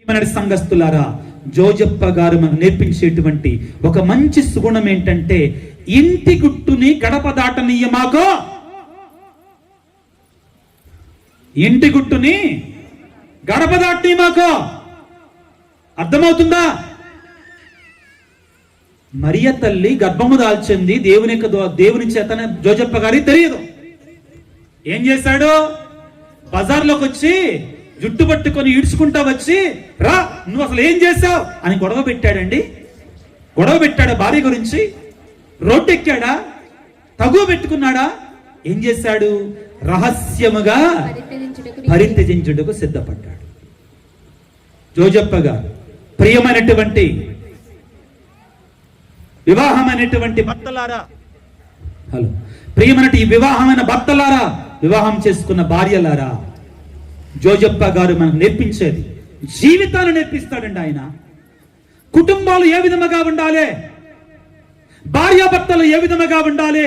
మన సంఘస్థులారా, జోజప్ప గారు మనకు నేర్పించేటువంటి ఒక మంచి సుగుణం ఏంటంటే, ఇంటి గుట్టుని గడప దాటనీయమాకో. ఇంటి గుట్టుని గడప దాటనీయమాకో. అర్థమవుతుందా? మరియ తల్లి గర్భము దాల్చింది దేవుని చేతనే జోజప్ప గారికి తెలియదు. ఏం చేశాడు? బజార్లోకి వచ్చి జుట్టు పట్టుకొని ఈడ్చుకుంటా వచ్చి, రా నువ్వు అసలు ఏం చేశావు అని గొడవ పెట్టాడండి. గొడవ పెట్టాడా భార్య గురించి? రోడ్డు ఎక్కాడా? తగువ పెట్టుకున్నాడా? ఏం చేశాడు? రహస్యముగా పరిత్యజించుటకు సిద్ధపడ్డాడు జోజప్ప గారు. ప్రియమైనటువంటి వివాహమైనటువంటి భర్తలారా, ప్రియమైనటువంటి ఈ వివాహమైన భర్తలారా, వివాహం చేసుకున్న భార్యలారా, జోజప్ప గారు మనకు నేర్పించేది జీవితాన్ని నేర్పిస్తాడండి. ఆయన కుటుంబాలు ఏ విధముగా ఉండాలి, భార్యాభర్తలు ఏ విధముగా ఉండాలి.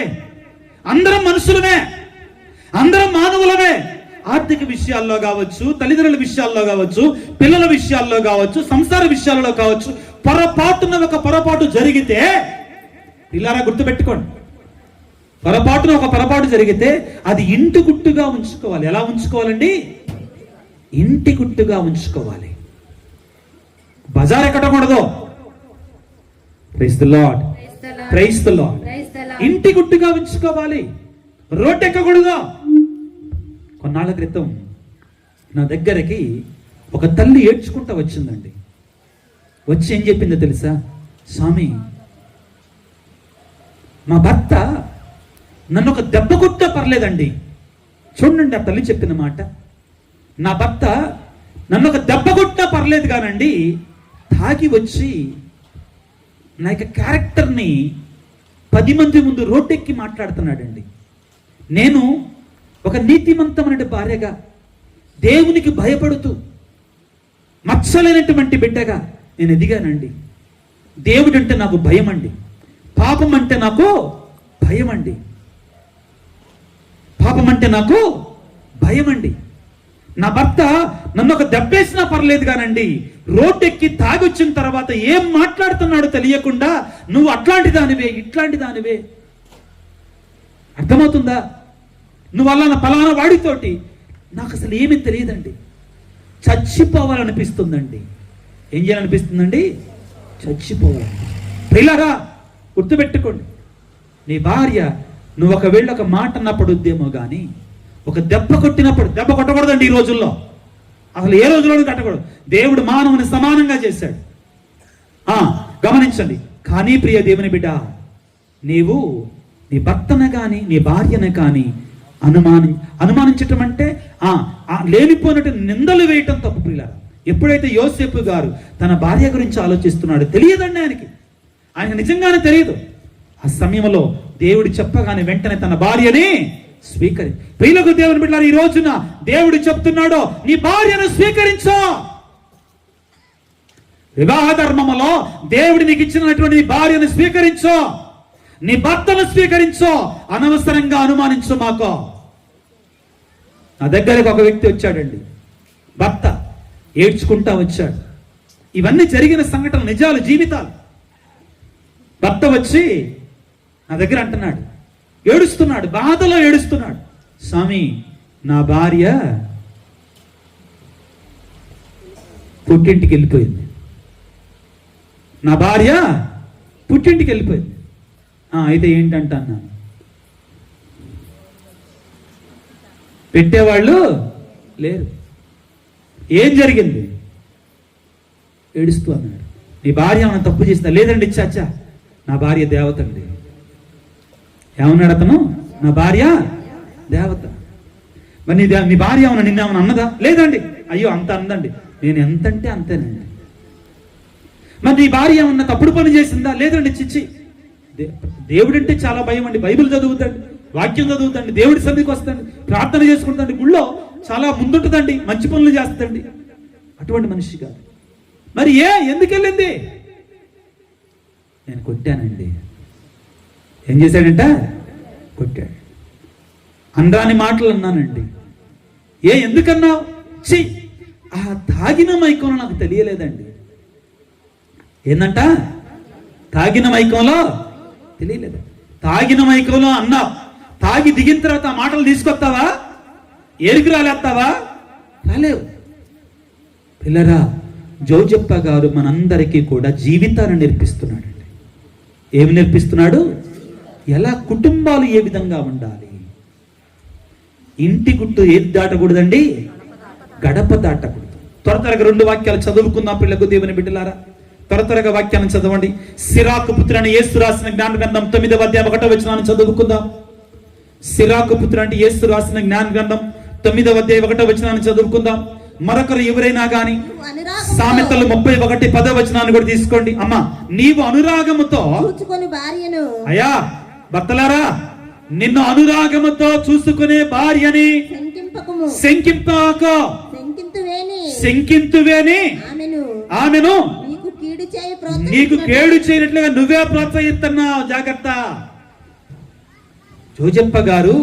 అందరం మనుషులమే, అందరం మానవులమే. ఆర్థిక విషయాల్లో కావచ్చు, తల్లిదండ్రుల విషయాల్లో కావచ్చు, పిల్లల విషయాల్లో కావచ్చు, సంసార విషయాల్లో కావచ్చు, పొరపాటున ఒక పొరపాటు జరిగితే, పిల్లారా గుర్తుపెట్టుకోండి, పొరపాటున ఒక పొరపాటు జరిగితే అది ఇంటి గుట్టుగా ఉంచుకోవాలి. ఎలా ఉంచుకోవాలండి? ఇంటి గుట్టుగా ఉంచుకోవాలి. బజార్ ఎక్కడకూడదు. Praise the lord, praise the Lord. ఇంటి గుట్టుగా ఉంచుకోవాలి, రోడ్డు ఎక్కకూడదు. కొన్నాళ్ళ క్రితం నా దగ్గరికి ఒక తల్లి ఏడ్చుకుంటా వచ్చిందండి. వచ్చి ఏం చెప్పిందో తెలుసా? స్వామి, మా భర్త నన్ను ఒక దెబ్బ కొట్టా పర్లేదండి. చూడండి ఆ తల్లి చెప్పిన మాట. నా భర్త నన్ను ఒక దెబ్బ కొట్టా పర్లేదు కానండి, తాగి వచ్చి నా యొక్క క్యారెక్టర్ని 10 మంది ముందు రోడ్డెక్కి మాట్లాడుతున్నాడండి. నేను ఒక నీతిమంతమైన భార్యగా, దేవునికి భయపడుతూ, మచ్చలేనటువంటి బిడ్డగా నేను ఎదిగానండి. దేవుడు అంటే నాకు భయం అండి, పాపం అంటే నాకు భయం అండి, పాపం అంటే నాకు భయం అండి. నా భర్త నన్ను ఒక దెబ్బేసినా పర్లేదు కానండి, రోడ్డు ఎక్కి తాగొచ్చిన తర్వాత ఏం మాట్లాడుతున్నాడో తెలియకుండా, నువ్వు అట్లాంటి దానివే, ఇట్లాంటి దానివే. అర్థమవుతుందా? నువ్వు అలా పలానా వాడితోటి, నాకు అసలు ఏమీ తెలియదండి, చచ్చిపోవాలనిపిస్తుందండి. ఏం చేయాలనిపిస్తుందండి? చచ్చిపోవాలి. పిల్లరా గుర్తుపెట్టుకోండి, నీ భార్య నువ్వు ఒకవేళ ఒక మాట అన్నప్పుడుద్దేమో కానీ, ఒక దెబ్బ కొట్టినప్పుడు, దెబ్బ కొట్టకూడదండి ఈ రోజుల్లో, అసలు ఏ రోజుల్లోనూ కట్టకూడదు. దేవుడు మానవుని సమానంగా చేశాడు. గమనించండి. కానీ ప్రియ దేవుని బిడ్డ, నీవు నీ భర్తను కానీ నీ భార్యను కానీ అనుమానించటం అంటే లేనిపోయినట్టు నిందలు వేయటం తప్పు. ప్రియులారా, ఎప్పుడైతే యోసేపు గారు తన భార్య గురించి ఆలోచిస్తున్నాడు, తెలియదండి ఆయన నిజంగానే తెలియదు. ఆ సమయంలో దేవుడు చెప్పగానే వెంటనే తన భార్యని ప్రియులకు దేవుని బిడ్డలారా, ఈ రోజున దేవుడు చెప్తున్నాడు, నీ భార్యను స్వీకరించు. వివాహ ధర్మములో దేవుడు నీకు ఇచ్చినటువంటి నీ భార్యను స్వీకరించు, నీ భర్తను స్వీకరించు, అనవసరంగా అనుమానించు మాకో. నా దగ్గరకు ఒక వ్యక్తి వచ్చాడండి, భర్త ఏడ్చుకుంటా వచ్చాడు. ఇవన్నీ జరిగిన సంఘటన, నిజాలు, జీవితాలు. భర్త వచ్చి నా దగ్గర అంటున్నాడు, ఏడుస్తున్నాడు, బాధలో ఏడుస్తున్నాడు. స్వామి, నా భార్య పుట్టింటికి వెళ్ళిపోయింది, నా భార్య పుట్టింటికి వెళ్ళిపోయింది. అయితే ఏంటంట అన్నాను. పెట్టేవాళ్ళు లేరు. ఏం జరిగింది? ఏడుస్తూ అన్నాడు. నీ భార్య ఏమైనా తప్పు చేసిందా? లేదండి చాచా, నా భార్య దేవత అండి. ఏమన్నాడు అతను? నా భార్య దేవత. మరి నీ భార్య ఏమన్నా నిన్నేమన్నా అన్నదా? లేదండి. అయ్యో అంత అందండి. నేను ఎంతంటే అంతేనండి. మరి నీ భార్య ఏమన్నా తప్పుడు పని చేసిందా? లేదండి. చిచ్చి, దేవుడు అంటే చాలా భయం అండి. బైబిల్ చదువుతాండి, వాక్యం చదువుతాండి, దేవుడి సన్నిధికి వస్తాండి, ప్రార్థన చేసుకుంటాండి, గుళ్ళో చాలా ముందుంటుందండి, మంచి పనులు చేస్తుందండి. అటువంటి మనిషి కాదు. మరి ఎందుకు వెళ్ళింది? నేను కొట్టానండి. ఏం చేశాడంట? కొట్టాడు. అందాని మాటలు అన్నానండి. ఎందుకన్నావు? ఆ తాగిన మైకంలో నాకు తెలియలేదండి. ఏందంట? తాగిన మైకంలో తెలియలేదు. తాగిన మైకంలో అన్నా, తాగి దిగిన తర్వాత ఆ మాటలు తీసుకొస్తావా? ఏరికి రాలేస్తావా? రాలేవు. పిల్లరా, జోజప్ప గారు మనందరికీ కూడా జీవితాన్ని నేర్పిస్తున్నాడండి. ఏమి నేర్పిస్తున్నాడు? ఎలా కుటుంబాలు ఏ విధంగా ఉండాలి. ఇంటి గుట్టు ఏది దాటకూడదండి? గడప దాటకూడదు. త్వరగా 2 వాక్యాలు చదువుకుందాం పిల్లకు, దేవుని బిడ్డలారా. త్వరగా వాక్యాలను చదవండి. సిరాకు పుత్రుని యేసు రాసిన జ్ఞాన గ్రంథం 9వ అధ్యాయం 1వ వచనాన్ని చదువుకుందాం. సిరాకు పుత్రుని యేసు రాసిన జ్ఞాన గ్రంథం 9వ అధ్యాయం 1వ వచనాన్ని చదువుకుందాం. మరొకరు ఎవరైనా గాని, సామెతలు 31:10వ వచనాన్ని కూడా తీసుకోండి. అమ్మా, నీవు అనురాగముతో అయ్యా భర్తలారా, నిన్ను అనురాగముతో చూసుకునే భార్యని శంకింతువేని ఆమెను నీకు కేడు చేయనట్లుగా నువ్వే ప్రోత్సహిస్తున్నావు. జాగ్రత్త. జోజప్ప గారు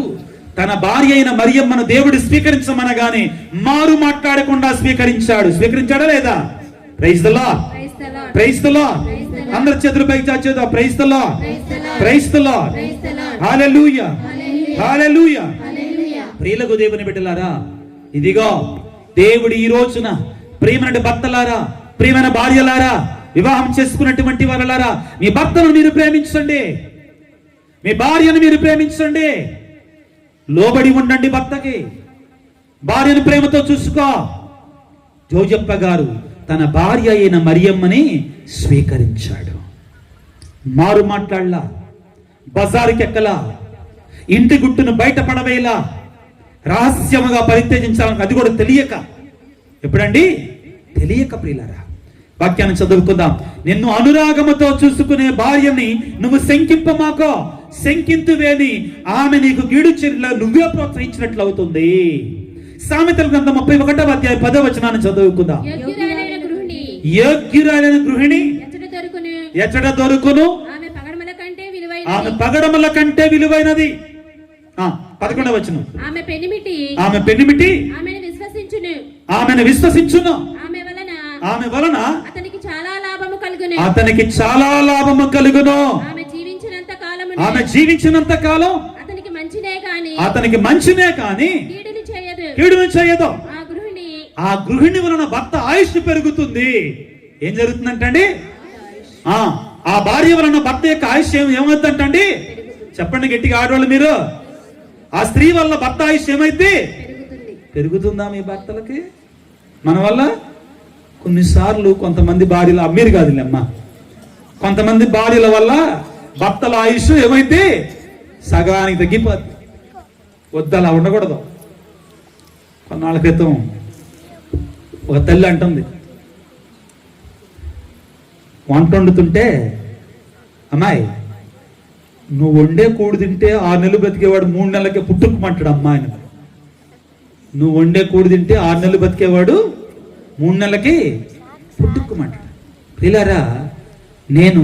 తన భార్య అయిన మరియమ్మను దేవుడు స్వీకరించమనగానే మారు మాట్లాడకుండా స్వీకరించాడా లేదా? Praise the lord, praise the lord. అందరి చేతులు పైకి చాచేద్దాం. Praise the lord, praise the lord, hallelujah, hallelujah. ప్రియులకు దేవుని బిడ్డలారా, ఇదిగో దేవుడు ఈ రోజున ప్రియమైన భర్తలారా, ప్రియమైన భార్యలారా, వివాహం చేసుకున్నటువంటి వారలారా, మీ భర్తను మీరు ప్రేమించండి, మీ భార్యను మీరు ప్రేమించండి. లోబడి ఉండండి భర్తకి. భార్యను ప్రేమతో చూసుకో. జోజప్ప గారు తన భార్య అయిన మరియమ్మని స్వీకరించాడు. మారు మాట్లాడలా, బజారుకి ఎక్కలా, ఇంటి గుట్టును బయట పడవేలా, రహస్యముగా పరిత్యజించాలని, అది కూడా తెలియక. ఎప్పుడండి? తెలియక. ప్రియులారా, వాక్యాన్ని చదువుకుందాం. నిన్ను అనురాగముతో చూసుకునే భార్యని నువ్వు శంకింపమాకో. శంకింతువేని ఆమె నీకు గీడు చర్యలో నువ్వే ప్రోత్సహించినట్లు అవుతుంది. సామెతల గ్రంథం 31వ అధ్యాయం 10వ వచనాన్ని చదువుకుందాం. యోగ్యురాలైన గృహిణి ఎచ్చట దొరుకును, ఆమె పగడముల కంటే విలువైనది. 11వ వచనం. ఆమె పెనిమిటి ఆమెను విశ్వసించును, ఆమె వలన అతనికి చాలా లాభము కలుగును. ఆమె జీవించినంత కాలం అతనికి మంచినే కాని కీడును చేయదు. ఆ గృహిణి వలన భర్త ఆయుష్ పెరుగుతుంది. ఏం జరుగుతుందంటండి? ఆ భార్య వలన భర్త యొక్క ఆయుష్ ఏమవుతుందంటండి? చెప్పండి గట్టిగా ఆడవాళ్ళు మీరు. ఆ స్త్రీ వల్ల భర్త ఆయుష్ ఏమైంది? పెరుగుతుందా మీ భర్తలకి? మన వల్ల కొన్నిసార్లు కొంతమంది భార్యలు, మీరు కాదులేమ్మా, కొంతమంది భార్యల వల్ల భర్తల ఆయుష్ ఏమైతే సగానికి తగ్గిపోద్ది. వద్దు, అలా ఉండకూడదు. కొన్నాళ్ళ క్రితం ఒక తల్లి అంటుంది, వంట వండుతుంటే, అమ్మాయి నువ్వు వండే కూడు తింటే 6 నెలలు బతికేవాడు 3 నెలలకే పుట్టుకుమంటాడు. అమ్మాయిని, నువ్వు వండే కూడు తింటే 6 నెలలు బతికేవాడు 3 నెలలకి పుట్టుకుమంటాడు. పిల్లరా, నేను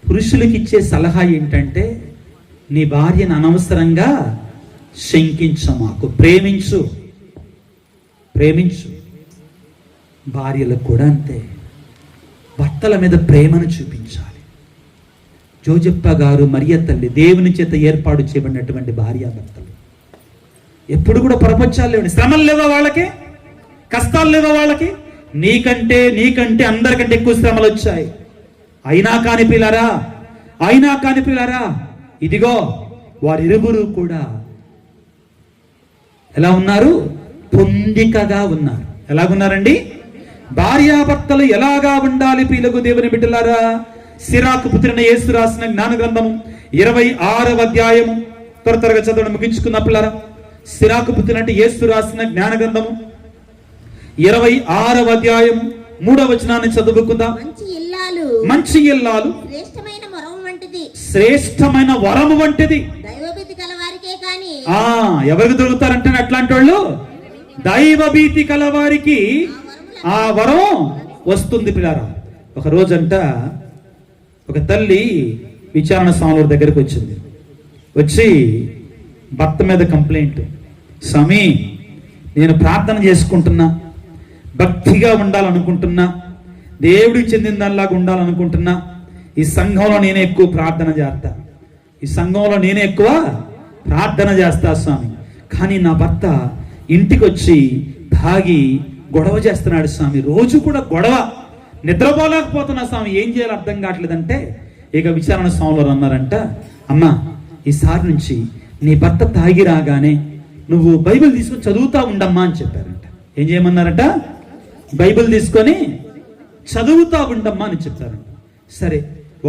పురుషులకి ఇచ్చే సలహా ఏంటంటే, నీ భార్యను అనవసరంగా శంకించమాకు. ప్రేమించు. భార్యలకు కూడా అంతే, భర్తల మీద ప్రేమను చూపించాలి. జోజప్ప గారు, మరియ తల్లి దేవుని చేత ఏర్పాటు చేయబడినటువంటి భార్యాభర్తలు ఎప్పుడు కూడా ప్రపంచాలు లేవండి. శ్రమలు లేవా వాళ్ళకి? కష్టాలు లేవా వాళ్ళకి? నీకంటే అందరికంటే ఎక్కువ శ్రమలు వచ్చాయి. అయినా కాని పిల్లరా, ఇదిగో వారిరువురు కూడా ఎలా ఉన్నారు? పొందికగా ఉన్నారు. ఎలాగున్నారండి? భార్యాభర్తలు ఎలాగా ఉండాలి ప్రియులకు దేవుని బిడ్డలారా? సిరాకు పుత్రుని యేసు రాసిన జ్ఞాన గ్రంథము 26వ అధ్యాయము, త్వరగా చదవడం ముగించుకున్న పిల్లరా. సిరాకు పుత్రుని యేసు రాసిన జ్ఞాన గ్రంథము 26వ అధ్యాయము 3వ వచనాన్ని చదువుకుందాం. మంచి ఇల్లాలు శ్రేష్టమైన వరము వంటిది. ఎవరికి దొరుకుతారంటే అట్లాంటి వాళ్ళు? దైవభీతి కలవారికి ఆ వరం వస్తుంది పిల్లారా. ఒక రోజంట ఒక తల్లి విచారణ స్వాముల దగ్గరికి వచ్చి భర్త మీద కంప్లైంట్, స్వామి నేను ప్రార్థన చేసుకుంటున్నా, భక్తిగా ఉండాలనుకుంటున్నా, దేవుడికి చెందిన దానిలాగా ఉండాలనుకుంటున్నా. ఈ సంఘంలో నేనే ఎక్కువ ప్రార్థన చేస్తా, ఈ సంఘంలో నేనే ఎక్కువ ప్రార్థన చేస్తా స్వామి. కానీ నా భర్త ఇంటికి వచ్చి తాగి గొడవ చేస్తున్నాడు స్వామి. రోజు కూడా గొడవ, నిద్రపోలేకపోతున్నా స్వామి. ఏం చేయాలో అర్థం కావట్లేదంటే ఇక విచారణ స్వాములు అన్నారంట, అమ్మా ఈసారి నుంచి నీ భర్త తాగి రాగానే నువ్వు బైబిల్ తీసుకొని చదువుతా ఉండమ్మా అని చెప్పారంట. ఏం చేయమన్నారట? బైబిల్ తీసుకొని చదువుతా ఉండమ్మా అని చెప్పారంట. సరే,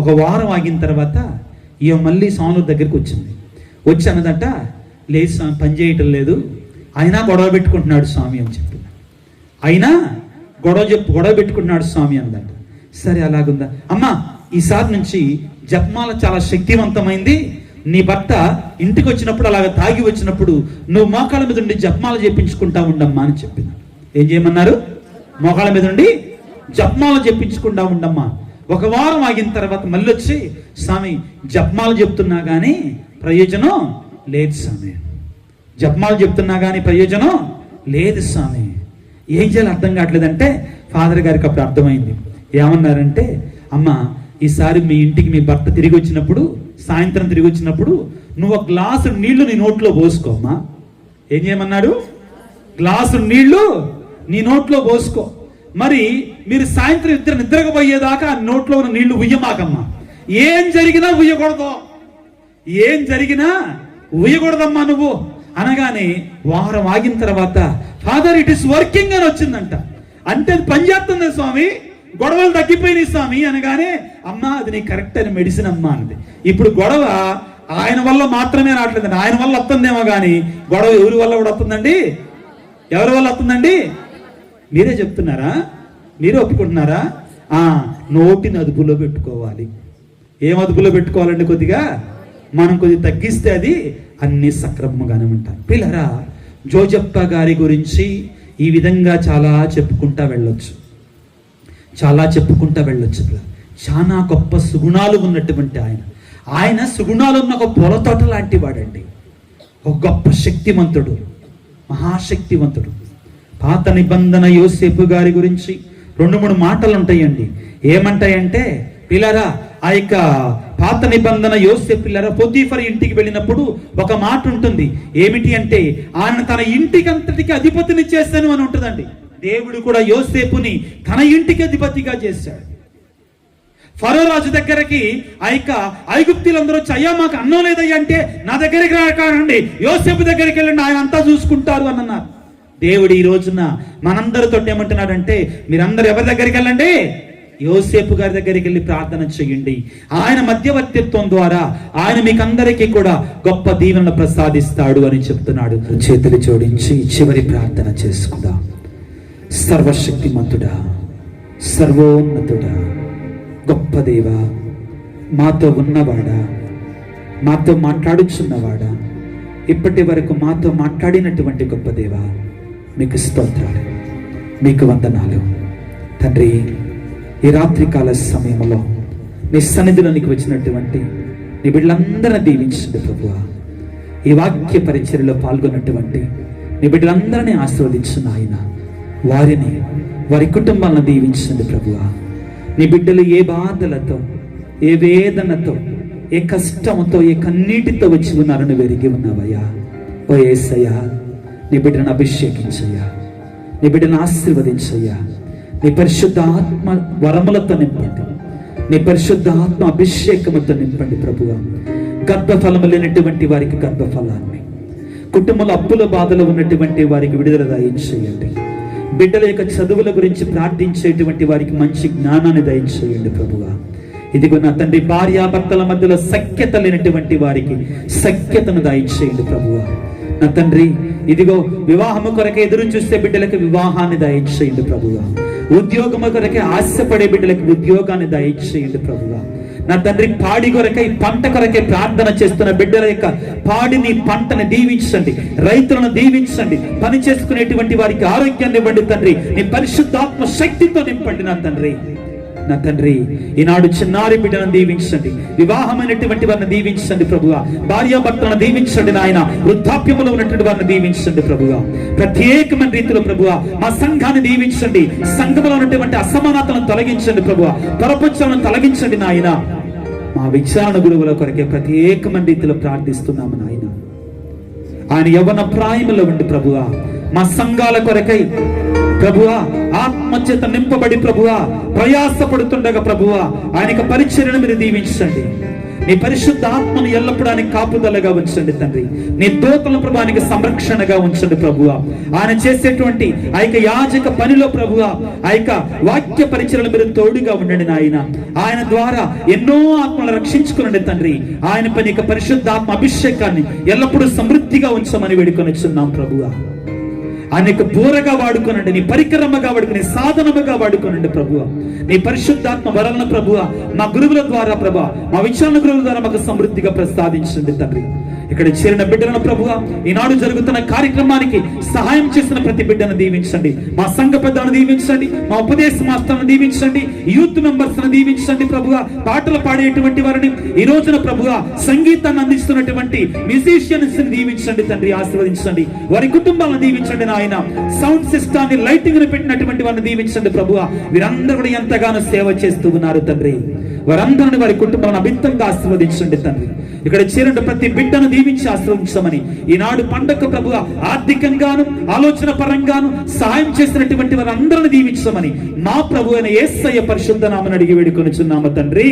ఒక వారం ఆగిన తర్వాత ఇక మళ్ళీ స్వాముల దగ్గరికి వచ్చింది. వచ్చి అన్నదట, లేదు స్వామి పని చేయటం లేదు, అయినా గొడవ పెట్టుకుంటున్నాడు స్వామి అని చెప్పి. అయినా గొడవ పెట్టుకుంటున్నాడు స్వామి అందట. సరే అలాగుందా అమ్మా, ఈసారి నుంచి జపమాల చాలా శక్తివంతమైంది. నీ భర్త ఇంటికి వచ్చినప్పుడు అలాగ తాగి వచ్చినప్పుడు నువ్వు మోకాళ్ళ మీద ఉండి జపమాల చేపించుకుంటా ఉండమ్మా అని చెప్పింది. ఏం చేయమన్నారు? మోకాళ్ళ మీద ఉండి జపమాల చేపించుకుంటా ఉండమ్మా. ఒక వారం ఆగిన తర్వాత మళ్ళీ వచ్చి, స్వామి జపమాల చెప్తున్నా కానీ ప్రయోజనం లేదు స్వామి, జపమాల చెప్తున్నా కానీ ప్రయోజనం లేదు స్వామి. ఏం చేయాలి అర్థం కావట్లేదంటే ఫాదర్ గారికి అప్పుడు అర్థమైంది. ఏమన్నారంటే, అమ్మ ఈసారి మీ ఇంటికి మీ భర్త తిరిగి వచ్చినప్పుడు, సాయంత్రం తిరిగి వచ్చినప్పుడు నువ్వు ఒక గ్లాసు నీళ్లు నీ నోట్లో పోసుకోమ్మా. ఏం చేయమన్నాడు? గ్లాసు నీళ్లు నీ నోట్లో పోసుకో. మరి మీరు సాయంత్రం ఇద్దరు నిద్రకు పోయేదాకా ఆ నోట్లో ఉన్న నీళ్లు ఉయ్యమాకమ్మా. ఏం జరిగినా ఉయ్యకూడదు, ఏం జరిగినా ఉయ్యకూడదమ్మా నువ్వు అనగానే వారం ఆగిన తర్వాత ఫాదర్ ఇట్ ఈస్ వర్కింగ్ అని వచ్చిందంట. అంటే అది పనిచేస్తుంది స్వామి, గొడవలు తగ్గిపోయినాయి స్వామి అనగానే, అమ్మా అది నీ కరెక్ట్ అయిన మెడిసిన్ అమ్మా అంది. ఇప్పుడు గొడవ ఆయన వల్ల మాత్రమే రావట్లేదండి, ఆయన వల్ల వస్తుందేమో కానీ గొడవ ఎవరి వల్ల కూడా వస్తుందండి? ఎవరి వల్ల వస్తుందండి? మీరే చెప్తున్నారా? మీరే ఒప్పుకుంటున్నారా? నోటిని అదుపులో పెట్టుకోవాలి. ఏం అదుపులో పెట్టుకోవాలండి? కొద్దిగా మనం కొద్దిగా తగ్గిస్తే అది అన్ని సక్రమంగానే ఉంటాయి. పిల్లరా, జోజప్ప గారి గురించి ఈ విధంగా చాలా చెప్పుకుంటా వెళ్ళొచ్చు, చాలా చెప్పుకుంటా వెళ్ళొచ్చు. చాలా గొప్ప సుగుణాలు ఉన్నటువంటి ఆయన సుగుణాలు ఉన్న ఒక పొలతోట లాంటి వాడండి. ఒక గొప్ప శక్తివంతుడు, మహాశక్తివంతుడు. పాత నిబంధన యోసేపు గారి గురించి 2-3 మాటలు ఉంటాయండి. ఏమంటాయంటే, పిల్లరా ఆ యొక్క పాత నిబంధన యోసేపు పిల్లరా పొతీఫర్ ఇంటికి వెళ్ళినప్పుడు ఒక మాట ఉంటుంది. ఏమిటి అంటే, ఆయన తన ఇంటికి అంతటికి అధిపతిని చేస్తాను అని ఉంటుందండి. దేవుడు కూడా యోసేపుని తన ఇంటికి అధిపతిగా చేశాడు. ఫరో రాజు దగ్గరికి ఆ యొక్క ఐగుప్తీలందరూ వచ్చి, అయ్యా మాకు అన్నం లేదయ్యా అంటే, నా దగ్గరికి రాకండి, యోసేపు దగ్గరికి వెళ్ళండి, ఆయన అంతా చూసుకుంటారు అని అన్నారు. దేవుడు ఈ రోజున మనందరితో ఏమంటున్నాడంటే, మీరందరూ ఎవరి దగ్గరికి వెళ్ళండి? యోసేపు గారి దగ్గరికి వెళ్ళి ప్రార్థన చేయండి. ఆయన మధ్యవర్తిత్వం ద్వారా ఆయన మీకందరికీ కూడా గొప్ప దీవెనలు ప్రసాదిస్తాడు అని చెప్తున్నాడు. చేతులు జోడించి చివరి ప్రార్థన చేసుకుందాం. సర్వశక్తిమంతుడా, సర్వోన్నతుడా, గొప్ప దేవా, మాతో ఉన్నవాడా, మాతో మాట్లాడుచున్నవాడా, ఇప్పటి వరకు మాతో మాట్లాడినటువంటి గొప్ప దేవా, మీకు స్తోత్రాలు, మీకు వందనాలు తండ్రి. ఈ రాత్రికాల సమయంలో నీ సన్నిధిలోనికి వచ్చినటువంటి నీ బిడ్డలందరినీ దీవించండి ప్రభువా. ఈ వాక్య పరిచర్యలో పాల్గొన్నటువంటి నీ బిడ్డలందరినీ ఆశీర్వదించిన ఆయన, వారిని వారి కుటుంబాలను దీవించండి ప్రభువా. నీ బిడ్డలు ఏ బాధలతో, ఏ వేదనతో, ఏ కష్టంతో, ఏ కన్నీటితో వచ్చి ఉన్నారని వెరిగి ఉన్నావయ్యా. ఓ యేసయ్యా, నీ బిడ్డను అభిషేకించయ్యా, నీ బిడ్డను ఆశీర్వదించయ్యా. నీ పరిశుద్ధ ఆత్మ వరములతో నింపండి, నీ పరిశుద్ధ ఆత్మ అభిషేకముతో నింపండి ప్రభువా. గర్భఫలము లేనటువంటి వారికి గర్భఫలాన్ని, కుటుంబంలో అప్పుల బాధలు ఉన్నటువంటి వారికి విడుదల దయచేయండి. బిడ్డల యొక్క చదువుల గురించి ప్రార్థించేటువంటి వారికి మంచి జ్ఞానాన్ని దయచేయండి ప్రభువా. ఇదిగో నా తండ్రి, భార్యాభర్తల మధ్యలో సఖ్యత లేనటువంటి వారికి సఖ్యతను దయచేయండి ప్రభువా. నా తండ్రి, ఇదిగో వివాహము కొరకే ఎదురు చూస్తే బిడ్డలకు వివాహాన్ని దయచేయండి ప్రభువా. ఉద్యోగము కొరకే ఆశపడే బిడ్డలకు ఉద్యోగాన్ని దయచేయండి ప్రభువా. నా తండ్రి, పాడి కొరకై, పంట కొరకే ప్రార్థన చేస్తున్న బిడ్డల యొక్క పాడిని, పంటని దీవించండి, రైతులను దీవించండి, పని చేసుకునేటువంటి వారికి ఆరోగ్యాన్ని ఇవ్వండి తండ్రి. నీ పరిశుద్ధాత్మ శక్తితో నింపండి నా తండ్రి. నా తండ్రి ఈనాడు చిన్నారి బిడ్డను దీవించండి, వివాహమైనటువంటి వారిని దీవించండి ప్రభువా, భార్యాభర్తలను దీవించండి నాయన, వృద్ధాప్యములో ఉన్నటువంటి వారిని దీవించండి ప్రభువా, ప్రత్యేకమైన రీతిలో ప్రభువా మా సంఘాన్ని దీవించండి, సంఘములో ఉన్నటువంటి అసమానతలను తొలగించండి ప్రభువా, ప్రపంచాలను తొలగించండి నాయన. మా విచారణ గురువుల కొరకే ప్రత్యేకమైన రీతిలో ప్రార్థిస్తున్నాము నాయన. ఆయన యవ్వన ప్రాయములో ఉండి ప్రభువా మా సంఘాల కొరకై ప్రభువా ఆత్మచేత నింపబడి ప్రభువా ప్రయాసపడుతుండగా ప్రభువా ఆయనకు పరిచర్యను మీరు దీవించండి. నీ పరిశుద్ధ ఆత్మను ఎల్లప్పుడూ ఆయనకి కాపుదలగా ఉంచండి తండ్రి. నీ దూతలను ప్రభు ఆయనకి సంరక్షణగా ఉంచండి ప్రభువా. ఆయన చేసేటువంటి ఆ యొక్క యాజక పనిలో ప్రభువా ఆ యొక్క వాక్య పరిచర్యలు మీరు తోడుగా ఉండండి నాయన. ఆయన ద్వారా ఎన్నో ఆత్మలను రక్షించుకునండి తండ్రి. ఆయన పని యొక్క పరిశుద్ధాత్మ అభిషేకాన్ని ఎల్లప్పుడూ సమృద్ధిగా ఉంచమని వేడుకొని వచ్చున్నాం ప్రభువా. ఆయనకు బోరగా వాడుకోనండి, నీ పరికరమగా వాడుకుని, సాధనముగా వాడుకోనండి ప్రభువా. నీ పరిశుద్ధాత్మ వలన ప్రభువా మా గురువుల ద్వారా ప్రభువా మా విచారణ గురువుల ద్వారా మాకు సమృద్ధిగా ప్రసాదించండి తండ్రి. ఇక్కడ చేరిన బిడ్డలను ప్రభువా ఈనాడు జరుగుతున్న కార్యక్రమానికి సహాయం చేసిన ప్రతి బిడ్డను దీవించండి, మా సంఘ పెద్దలను దీవించండి, మా ఉపదేశ మాస్టర్లను దీవించండి, యూత్ మెంబర్స్ ను దీవించండి ప్రభువా, పాటలు పాడేటువంటి వారిని, ఈ రోజున ప్రభువా సంగీతాన్ని అందిస్తున్నటువంటి మ్యూజిషియన్స్ ని దీవించండి తండ్రి, ఆశీర్వదించండి. వారి కుటుంబాలను దీవించండి నాయన. సౌండ్ సిస్టాన్ని లైటింగ్ ని పెట్టినటువంటి వారిని దీవించండి ప్రభువా. వీరందరూ కూడా ఎంతగానో సేవ చేస్తూ ఉన్నారు తండ్రి. వారందరిని వారి కుటుంబాలను అమితంగా ఆశీర్వదించండి తండ్రి. ఇక్కడ చేరిన ప్రతి బిడ్డను దీవించి ఆశీర్వదించమని ఈనాడు పండగ ప్రభువ ఆర్థికంగాను ఆలోచన పరంగాను సహాయం చేసినటువంటి వారందరిని దీవించమని మా ప్రభు అయిన యేసయ్య పరిశుద్ధ నామమున అడిగి వేడుకొనుచున్నాము తండ్రి.